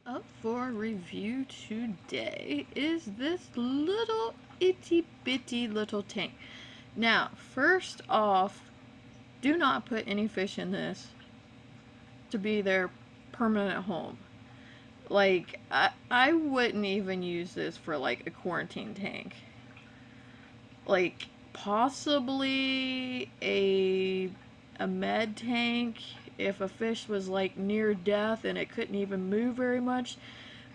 Up for review today is this little itty bitty little tank. Now, first off, do not put any fish in this to be their permanent home. Like, I wouldn't even use this for like a quarantine tank. Like, possibly a med tank if a fish was like near death and it couldn't even move very much,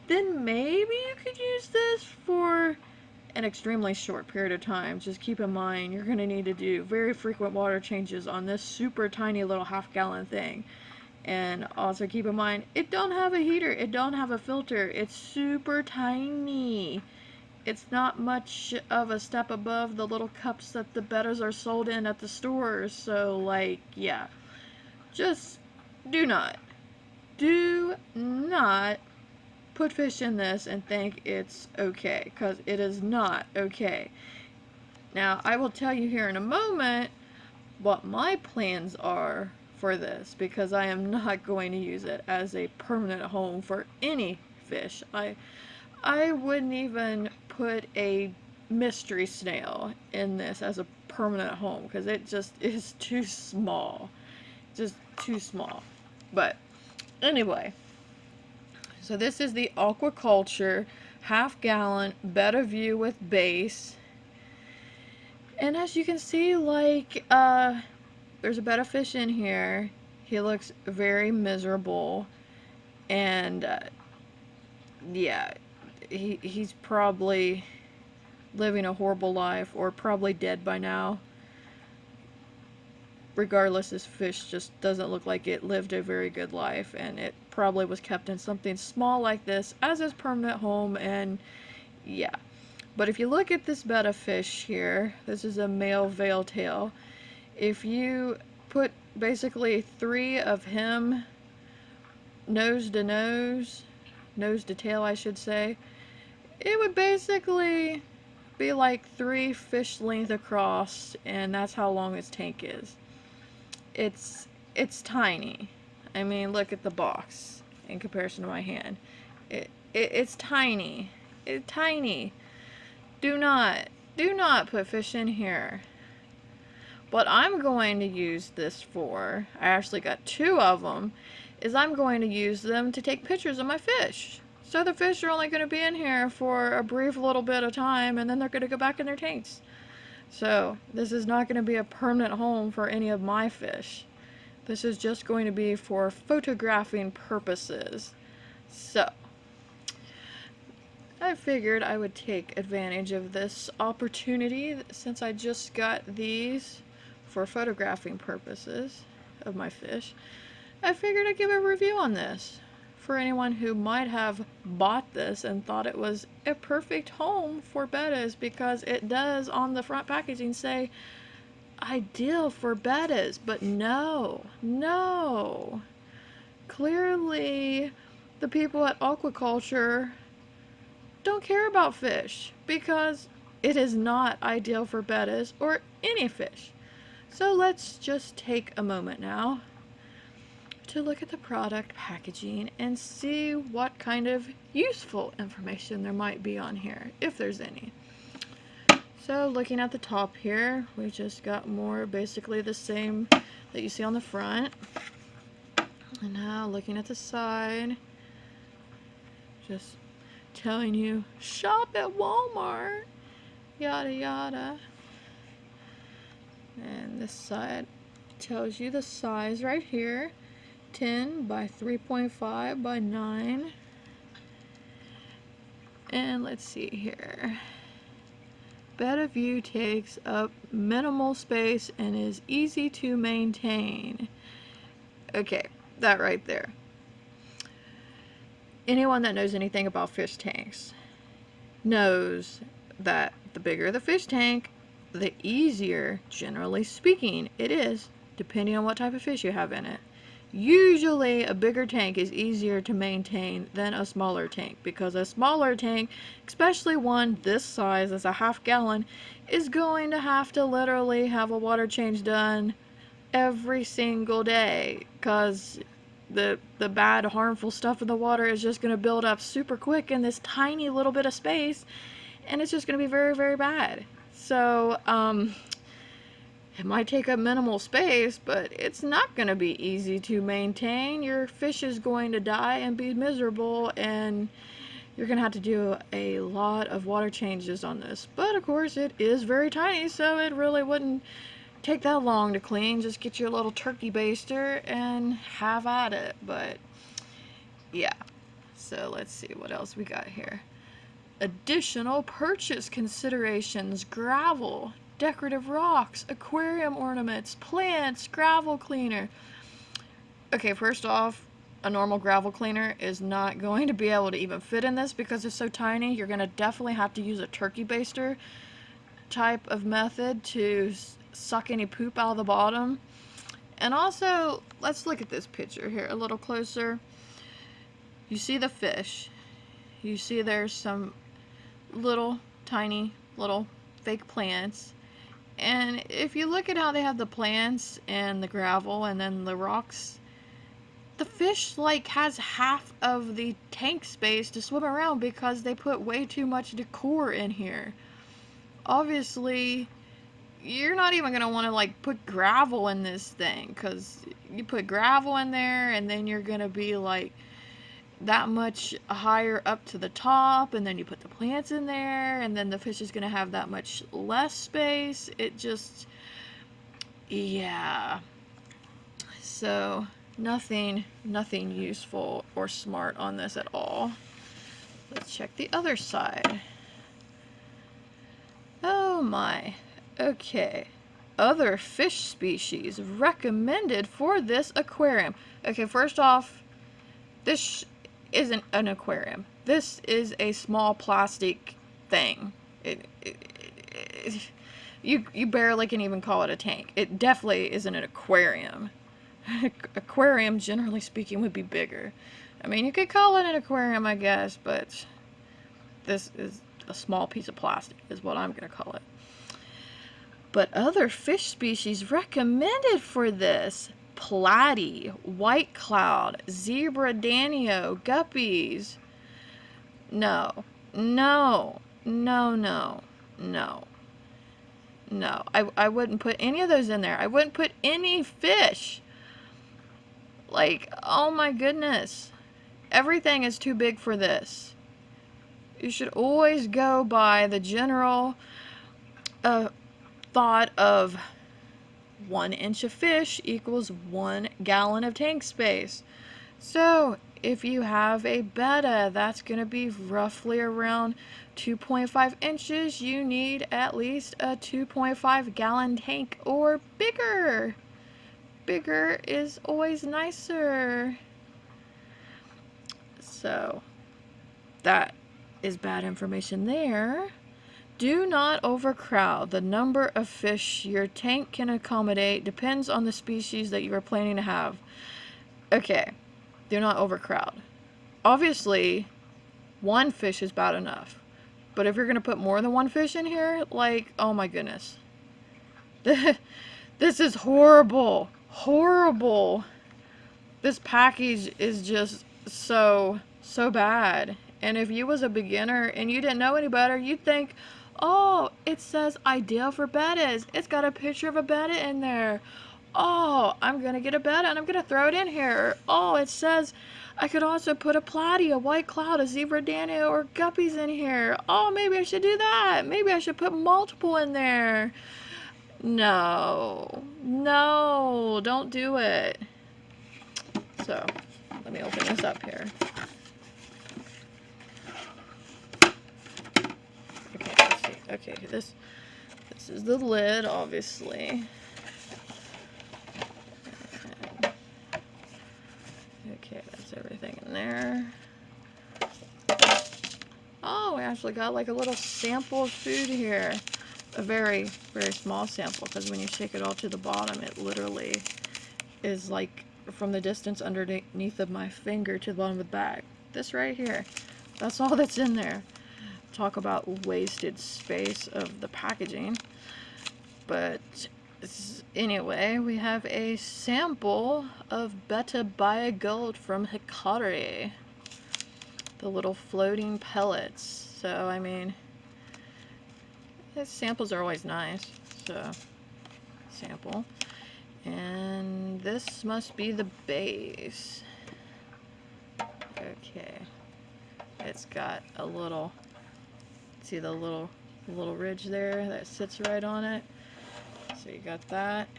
then maybe you could use this for an extremely short period of time. Just keep in mind you're going to need to do very frequent water changes on this super tiny little half-gallon thing. And also keep in mind, it don't have a heater, it don't have a filter, it's super tiny. It's not much of a step above the little cups that the Bettas are sold in at the stores. So, like, yeah. Just do not put fish in this and think it's okay, because it is not okay. Now, I will tell you here in a moment what my plans are for this, because I am not going to use it as a permanent home for any fish. I wouldn't even put a mystery snail in this as a permanent home, because it just is too small. Just too small. But anyway, so this is the Aquaculture half-gallon Betta View with base. And as you can see, like, there's a Betta fish in here. He looks very miserable. And, yeah, he's probably living a horrible life or probably dead by now. Regardless, this fish just doesn't look like it lived a very good life, and it probably was kept in something small like this as his permanent home. And yeah, but if you look at this Betta fish here, this is a male veil tail. If you put basically 3 of him nose to nose, nose to tail I should say, it would basically be like 3 fish length across, and that's how long his tank is. It's tiny. I mean, look at the box in comparison to my hand. It's tiny. It's tiny. Do not put fish in here. What I'm going to use this for, I actually got 2 of them, is I'm going to use them to take pictures of my fish. So the fish are only going to be in here for a brief little bit of time, and then they're going to go back in their tanks. So this is not going to be a permanent home for any of my fish. This is just going to be for photographing purposes. So I figured I would take advantage of this opportunity since I just got these for photographing purposes of my fish. I figured I'd give a review on this for anyone who might have bought this and thought it was a perfect home for Bettas, because it does on the front packaging say ideal for Bettas, but no. Clearly the people at Aquaculture don't care about fish, because it is not ideal for Bettas or any fish. So let's just take a moment now to look at the product packaging and see what kind of useful information there might be on here, if there's any. So looking at the top here, we just got more basically the same that you see on the front. And now looking at the side, just telling you, shop at Walmart, yada yada. And this side tells you the size right here. 10 by 3.5 by 9. And let's see here. Betta View takes up minimal space and is easy to maintain. Okay, that right there. Anyone that knows anything about fish tanks knows that the bigger the fish tank, the easier, generally speaking, it is, depending on what type of fish you have in it. Usually a bigger tank is easier to maintain than a smaller tank, because a smaller tank, especially one this size as a half-gallon, is going to have to literally have a water change done every single day, because the bad, harmful stuff in the water is just going to build up super quick in this tiny little bit of space, and it's just going to be very, very bad. So, it might take up minimal space, but it's not going to be easy to maintain. Your fish is going to die and be miserable, and you're going to have to do a lot of water changes on this. But of course, it is very tiny, so it really wouldn't take that long to clean. Just get your little turkey baster and have at it. But yeah, so let's see what else we got here. Additional purchase considerations: gravel, decorative rocks, aquarium ornaments, plants, gravel cleaner. Okay, first off, a normal gravel cleaner is not going to be able to even fit in this because it's so tiny. You're going to definitely have to use a turkey baster type of method to suck any poop out of the bottom. And also, let's look at this picture here a little closer. You see the fish. You see there's some little tiny little fake plants. And if you look at how they have the plants and the gravel and then the rocks, the fish like has half of the tank space to swim around because they put way too much decor in here. Obviously, you're not even gonna want to like put gravel in this thing, because you put gravel in there and then you're gonna be like that much higher up to the top, and then you put the plants in there, and then the fish is gonna have that much less space. It just, yeah. So nothing useful or smart on this at all. Let's check the other side. Oh my. Okay. Other fish species recommended for this aquarium. Okay, first off, this isn't an aquarium. This is a small plastic thing. You barely can even call it a tank. It definitely isn't an aquarium. Aquarium, generally speaking, would be bigger. I mean, you could call it an aquarium, I guess, but this is a small piece of plastic, is what I'm going to call it. But other fish species recommended for this: platy, white cloud, zebra danio, guppies. No, no, no, no, no. No, I wouldn't put any of those in there. I wouldn't put any fish. Like, oh my goodness. Everything is too big for this. You should always go by the general thought of 1 inch of fish equals 1 gallon of tank space. So if you have a betta, that's going to be roughly around 2.5 inches. You need at least a 2.5 gallon tank or bigger. Bigger is always nicer. So that is bad information there. Do not overcrowd. The number of fish your tank can accommodate depends on the species that you are planning to have. Okay, do not overcrowd. Obviously, 1 fish is bad enough. But if you're going to put more than 1 fish in here, like, oh my goodness. This is horrible. Horrible. This package is just so bad. And if you was a beginner and you didn't know any better, you'd think, oh, it says ideal for bettas. It's got a picture of a betta in there. Oh, I'm going to get a betta and I'm going to throw it in here. Oh, it says I could also put a platy, a white cloud, a zebra danio, or guppies in here. Oh, maybe I should do that. Maybe I should put multiple in there. No. No, don't do it. So, let me open this up here. Okay, let's see. Okay, this is the lid, obviously. Okay, that's everything in there. Oh, we actually got like a little sample of food here. A very, very small sample, because when you shake it all to the bottom, it literally is like from the distance underneath of my finger to the bottom of the bag. This right here. That's all that's in there. Talk about wasted space of the packaging. But Anyway, we have a sample of Betta Gold from Hikari. The little floating pellets. So, I mean, the samples are always nice. So, sample. And this must be the base. Okay. It's got a little, see the little ridge there that sits right on it. So you got that.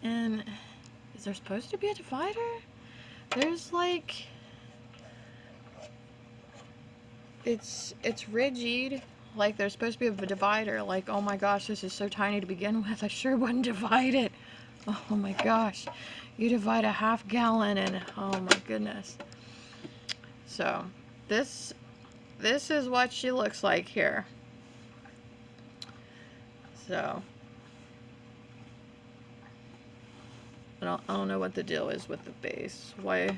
And is there supposed to be a divider? There's like, it's rigid. Like there's supposed to be a divider. Like, oh my gosh, this is so tiny to begin with. I sure wouldn't divide it. Oh my gosh. You divide a half gallon and oh my goodness. So this is what she looks like here. So I don't know what the deal is with the base. Why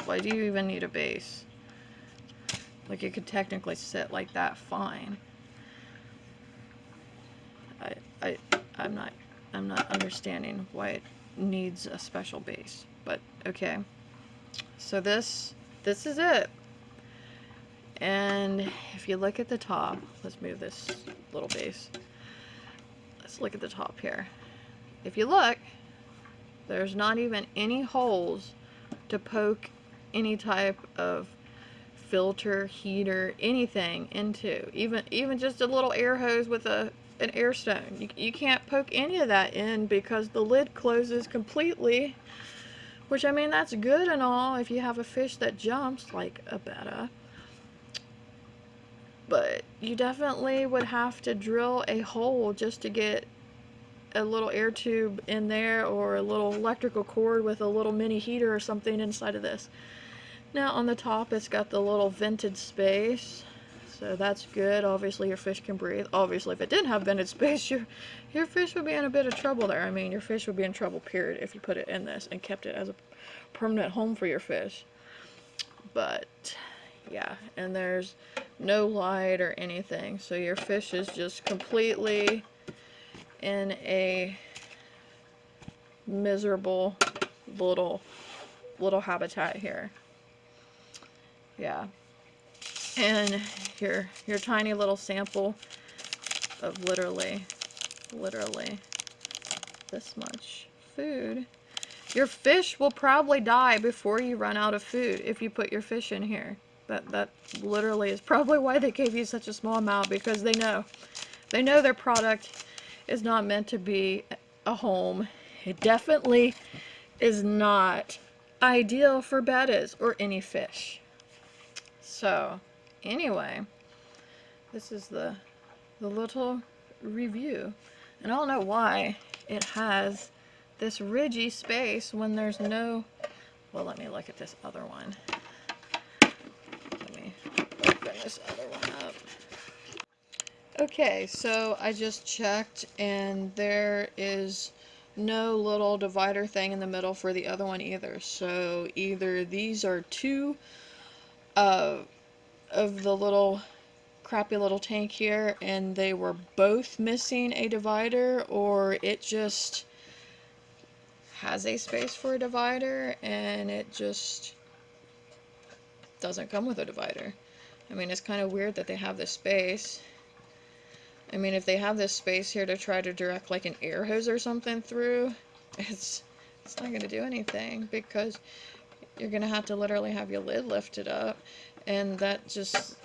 do you even need a base? Like it could technically sit like that fine. I'm not understanding why it needs a special base. But okay. So this is it. And if you look at the top, let's move this little base. Let's look at the top here. If you look, there's not even any holes to poke any type of filter, heater, anything into. Even just a little air hose with an air stone. You can't poke any of that in because the lid closes completely. Which, I mean, that's good and all if you have a fish that jumps, like a betta. But you definitely would have to drill a hole just to get a little air tube in there, or a little electrical cord with a little mini heater or something inside of this. Now on the top it's got the little vented space, so that's good. Obviously your fish can breathe. Obviously if it didn't have vented space, your fish would be in a bit of trouble there. I mean, your fish would be in trouble, period, if you put it in this and kept it as a permanent home for your fish. But yeah, and there's no light or anything, so your fish is just completely in a miserable little habitat here. Yeah. And your tiny little sample of literally this much food. Your fish will probably die before you run out of food if you put your fish in here. That literally is probably why they gave you such a small amount, because they know their product is not meant to be a home. It definitely is not ideal for bettas or any fish. So anyway, this is the little review. And I don't know why it has this ridgy space when there's no, well, let me look at this other one. Let me open this other one up. Okay, so I just checked and there is no little divider thing in the middle for the other one either. So either these are two of the little crappy little tank here and they were both missing a divider, or it just has a space for a divider and it just doesn't come with a divider. I mean, it's kind of weird that they have this space. I mean, if they have this space here to try to direct like an air hose or something through, it's not going to do anything, because you're going to have to literally have your lid lifted up, and that just,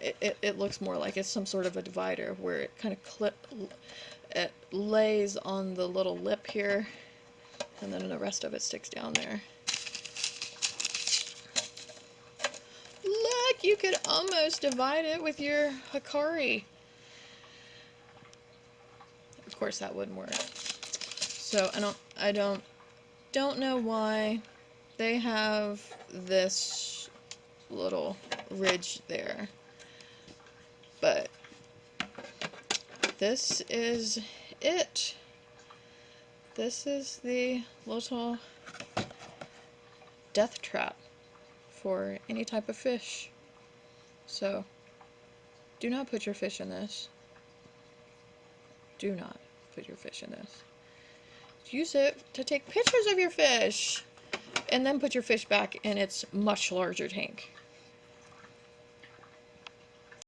it looks more like it's some sort of a divider where it kind of it lays on the little lip here, and then the rest of it sticks down there. Look, you could almost divide it with your Hikari. Of course that wouldn't work. So I don't know why they have this little ridge there. But this is it. This is the little death trap for any type of fish. So do not put your fish in this. Do not put your fish in this. Use it to take pictures of your fish. And then put your fish back in its much larger tank.